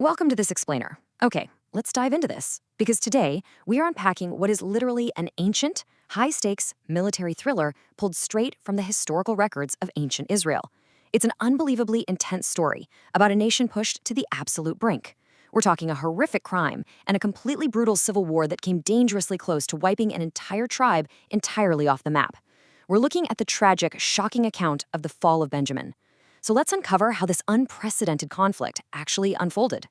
Welcome to this explainer. Okay, let's dive into this, because today we are unpacking what is literally an ancient, high-stakes military thriller pulled straight from the historical records of ancient Israel. It's an unbelievably intense story about a nation pushed to the absolute brink. We're talking a horrific crime and a completely brutal civil war that came dangerously close to wiping an entire tribe entirely off the map. We're looking at the tragic, shocking account of the fall of Benjamin. So let's uncover how this unprecedented conflict actually unfolded.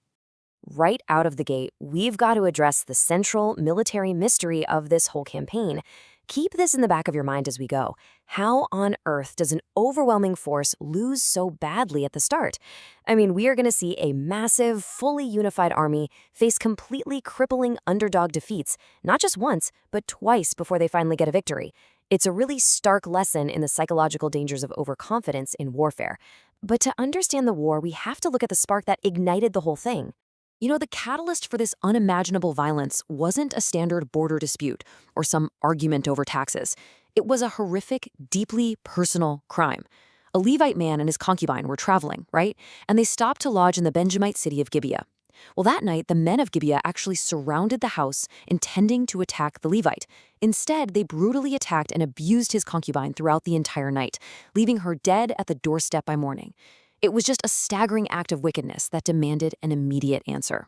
Right out of the gate, we've got to address the central military mystery of this whole campaign. Keep this in the back of your mind as we go. How on earth does an overwhelming force lose so badly at the start? I mean, we are going to see a massive, fully unified army face completely crippling underdog defeats, not just once, but twice before they finally get a victory. It's a really stark lesson in the psychological dangers of overconfidence in warfare. But to understand the war, we have to look at the spark that ignited the whole thing. The catalyst for this unimaginable violence wasn't a standard border dispute or some argument over taxes. It was a horrific, deeply personal crime. A Levite man and his concubine were traveling, right? And they stopped to lodge in the Benjamite city of Gibeah. Well, that night, the men of Gibeah actually surrounded the house, intending to attack the Levite. Instead, they brutally attacked and abused his concubine throughout the entire night, leaving her dead at the doorstep by morning. It was just a staggering act of wickedness that demanded an immediate answer.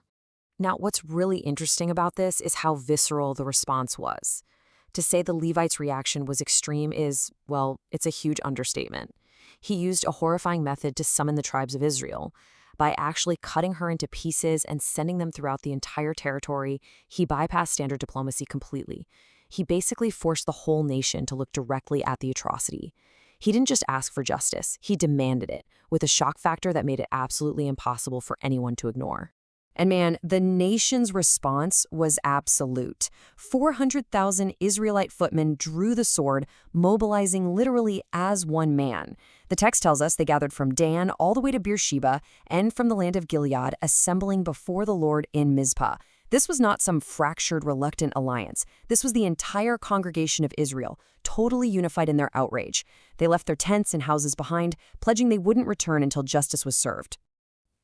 Now, what's really interesting about this is how visceral the response was. To say the Levite's reaction was extreme is, well, it's a huge understatement. He used a horrifying method to summon the tribes of Israel. By actually cutting her into pieces and sending them throughout the entire territory, he bypassed standard diplomacy completely. He basically forced the whole nation to look directly at the atrocity. He didn't just ask for justice, he demanded it, with a shock factor that made it absolutely impossible for anyone to ignore. And man, the nation's response was absolute. 400,000 Israelite footmen drew the sword, mobilizing literally as one man. The text tells us they gathered from Dan all the way to Beersheba and from the land of Gilead, assembling before the Lord in Mizpah. This was not some fractured, reluctant alliance. This was the entire congregation of Israel, totally unified in their outrage. They left their tents and houses behind, pledging they wouldn't return until justice was served.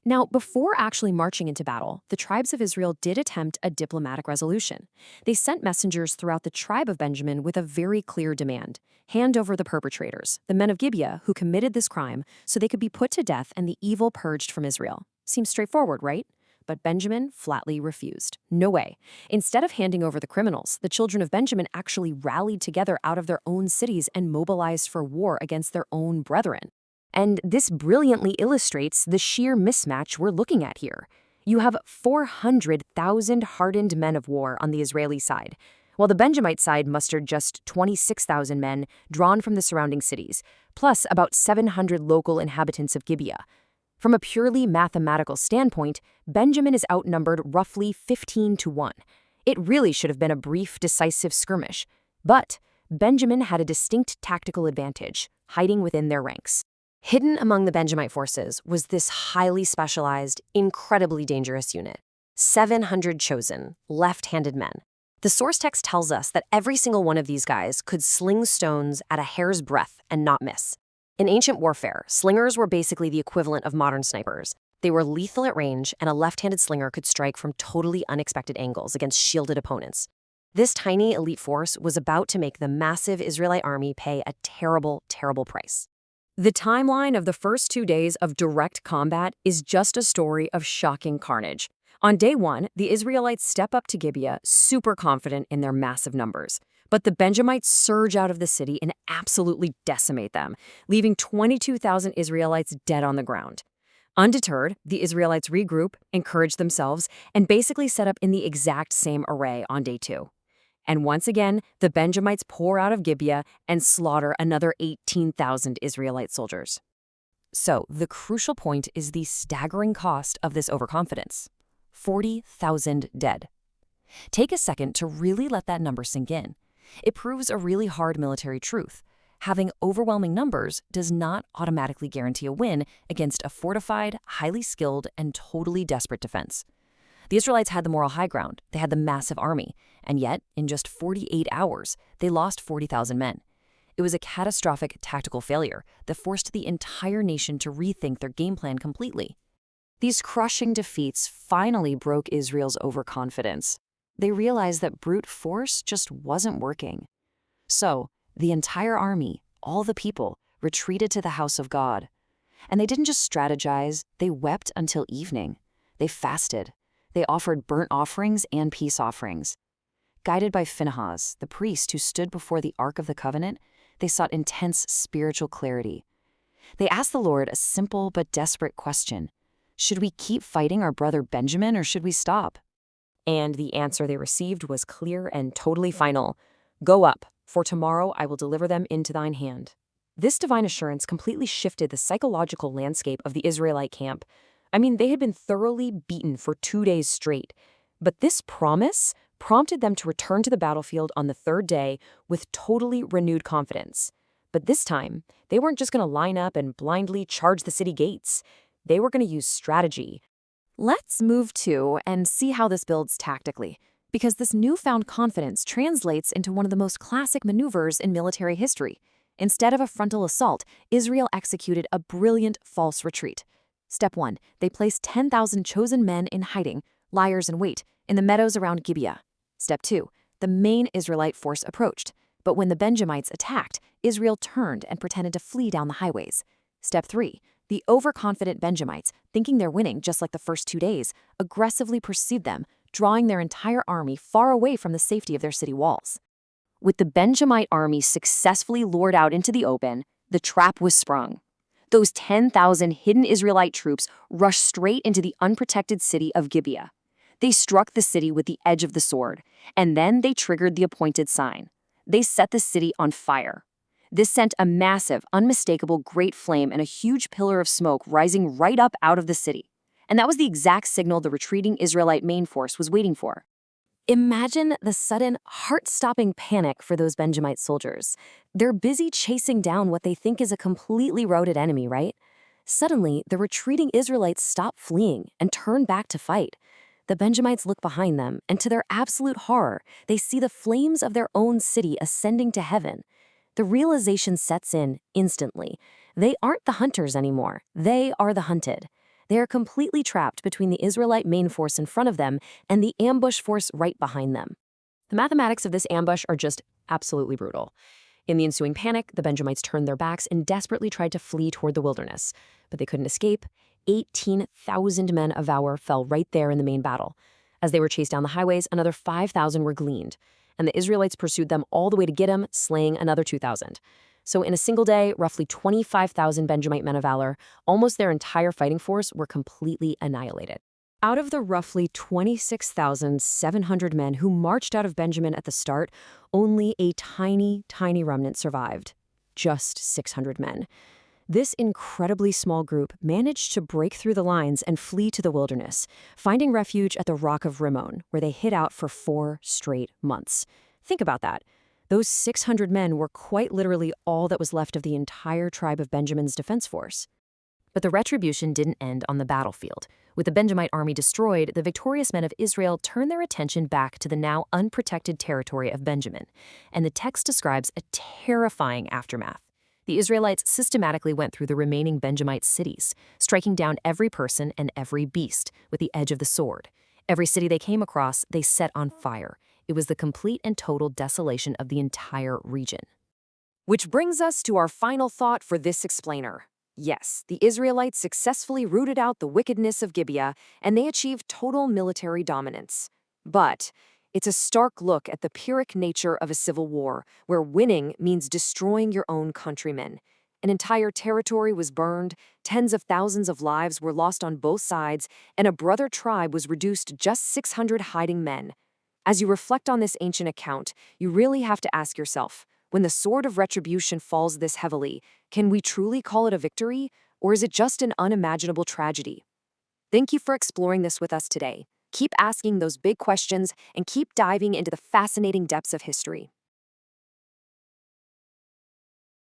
Now, before actually marching into battle, the tribes of Israel did attempt a diplomatic resolution. They sent messengers throughout the tribe of Benjamin with a very clear demand: hand over the perpetrators, the men of Gibeah who committed this crime, so they could be put to death and the evil purged from Israel. Seems straightforward, right? But Benjamin flatly refused. No way. Instead of handing over the criminals, the children of Benjamin actually rallied together out of their own cities and mobilized for war against their own brethren. And this brilliantly illustrates the sheer mismatch we're looking at here. You have 400,000 hardened men of war on the Israeli side, while the Benjamite side mustered just 26,000 men drawn from the surrounding cities, plus about 700 local inhabitants of Gibeah. From a purely mathematical standpoint, Benjamin is outnumbered roughly 15-1. It really should have been a brief, decisive skirmish. But Benjamin had a distinct tactical advantage, hiding within their ranks. Hidden among the Benjamite forces was this highly specialized, incredibly dangerous unit. 700 chosen, left-handed men. The source text tells us that every single one of these guys could sling stones at a hair's breadth and not miss. In ancient warfare, slingers were basically the equivalent of modern snipers. They were lethal at range, and a left-handed slinger could strike from totally unexpected angles against shielded opponents. This tiny elite force was about to make the massive Israelite army pay a terrible, terrible price. The timeline of the first 2 days of direct combat is just a story of shocking carnage. On day 1, the Israelites step up to Gibeah, super confident in their massive numbers. But the Benjamites surge out of the city and absolutely decimate them, leaving 22,000 Israelites dead on the ground. Undeterred, the Israelites regroup, encourage themselves, and basically set up in the exact same array on day 2. And once again, the Benjamites pour out of Gibeah and slaughter another 18,000 Israelite soldiers. So, the crucial point is the staggering cost of this overconfidence: 40,000 dead. Take a second to really let that number sink in. It proves a really hard military truth. Having overwhelming numbers does not automatically guarantee a win against a fortified, highly skilled, and totally desperate defense. The Israelites had the moral high ground, they had the massive army, and yet, in just 48 hours, they lost 40,000 men. It was a catastrophic tactical failure that forced the entire nation to rethink their game plan completely. These crushing defeats finally broke Israel's overconfidence. They realized that brute force just wasn't working. So, the entire army, all the people, retreated to the house of God. And they didn't just strategize, they wept until evening. They fasted. They offered burnt offerings and peace offerings. Guided by Phinehas, the priest who stood before the Ark of the Covenant, they sought intense spiritual clarity. They asked the Lord a simple but desperate question. Should we keep fighting our brother Benjamin or should we stop? And the answer they received was clear and totally final. Go up, for tomorrow I will deliver them into thine hand. This divine assurance completely shifted the psychological landscape of the Israelite camp. I mean, they had been thoroughly beaten for 2 days straight. But this promise prompted them to return to the battlefield on the third day with totally renewed confidence. But this time, they weren't just going to line up and blindly charge the city gates. They were going to use strategy. Let's move to and see how this builds tactically, because this newfound confidence translates into one of the most classic maneuvers in military history. Instead of a frontal assault, Israel executed a brilliant false retreat. Step 1. They placed 10,000 chosen men in hiding, liars in wait, in the meadows around Gibeah. Step 2. The main Israelite force approached. But when the Benjamites attacked, Israel turned and pretended to flee down the highways. Step 3. The overconfident Benjamites, thinking they're winning just like the first 2 days, aggressively pursued them, drawing their entire army far away from the safety of their city walls. With the Benjamite army successfully lured out into the open, the trap was sprung. Those 10,000 hidden Israelite troops rushed straight into the unprotected city of Gibeah. They struck the city with the edge of the sword, and then they triggered the appointed sign. They set the city on fire. This sent a massive, unmistakable great flame and a huge pillar of smoke rising right up out of the city. And that was the exact signal the retreating Israelite main force was waiting for. Imagine the sudden, heart-stopping panic for those Benjamite soldiers. They're busy chasing down what they think is a completely routed enemy, right? Suddenly, the retreating Israelites stop fleeing and turn back to fight. The Benjamites look behind them, and to their absolute horror, they see the flames of their own city ascending to heaven. The realization sets in instantly. They aren't the hunters anymore. They are the hunted. They are completely trapped between the Israelite main force in front of them and the ambush force right behind them. The mathematics of this ambush are just absolutely brutal. In the ensuing panic, the Benjamites turned their backs and desperately tried to flee toward the wilderness. But they couldn't escape. 18,000 men of valor fell right there in the main battle. As they were chased down the highways, another 5,000 were gleaned, and the Israelites pursued them all the way to Gibeah, slaying another 2,000. So in a single day, roughly 25,000 Benjamite men of valor, almost their entire fighting force, were completely annihilated. Out of the roughly 26,700 men who marched out of Benjamin at the start, only a tiny, tiny remnant survived. Just 600 men. This incredibly small group managed to break through the lines and flee to the wilderness, finding refuge at the Rock of Rimmon, where they hid out for 4 straight months. Think about that. Those 600 men were quite literally all that was left of the entire tribe of Benjamin's defense force. But the retribution didn't end on the battlefield. With the Benjamite army destroyed, the victorious men of Israel turned their attention back to the now unprotected territory of Benjamin. And the text describes a terrifying aftermath. The Israelites systematically went through the remaining Benjamite cities, striking down every person and every beast with the edge of the sword. Every city they came across, they set on fire. It was the complete and total desolation of the entire region. Which brings us to our final thought for this explainer. Yes, the Israelites successfully rooted out the wickedness of Gibeah, and they achieved total military dominance. But it's a stark look at the Pyrrhic nature of a civil war, where winning means destroying your own countrymen. An entire territory was burned, tens of thousands of lives were lost on both sides, and a brother tribe was reduced to just 600 hiding men. As you reflect on this ancient account, you really have to ask yourself, when the sword of retribution falls this heavily, can we truly call it a victory, or is it just an unimaginable tragedy? Thank you for exploring this with us today. Keep asking those big questions and keep diving into the fascinating depths of history.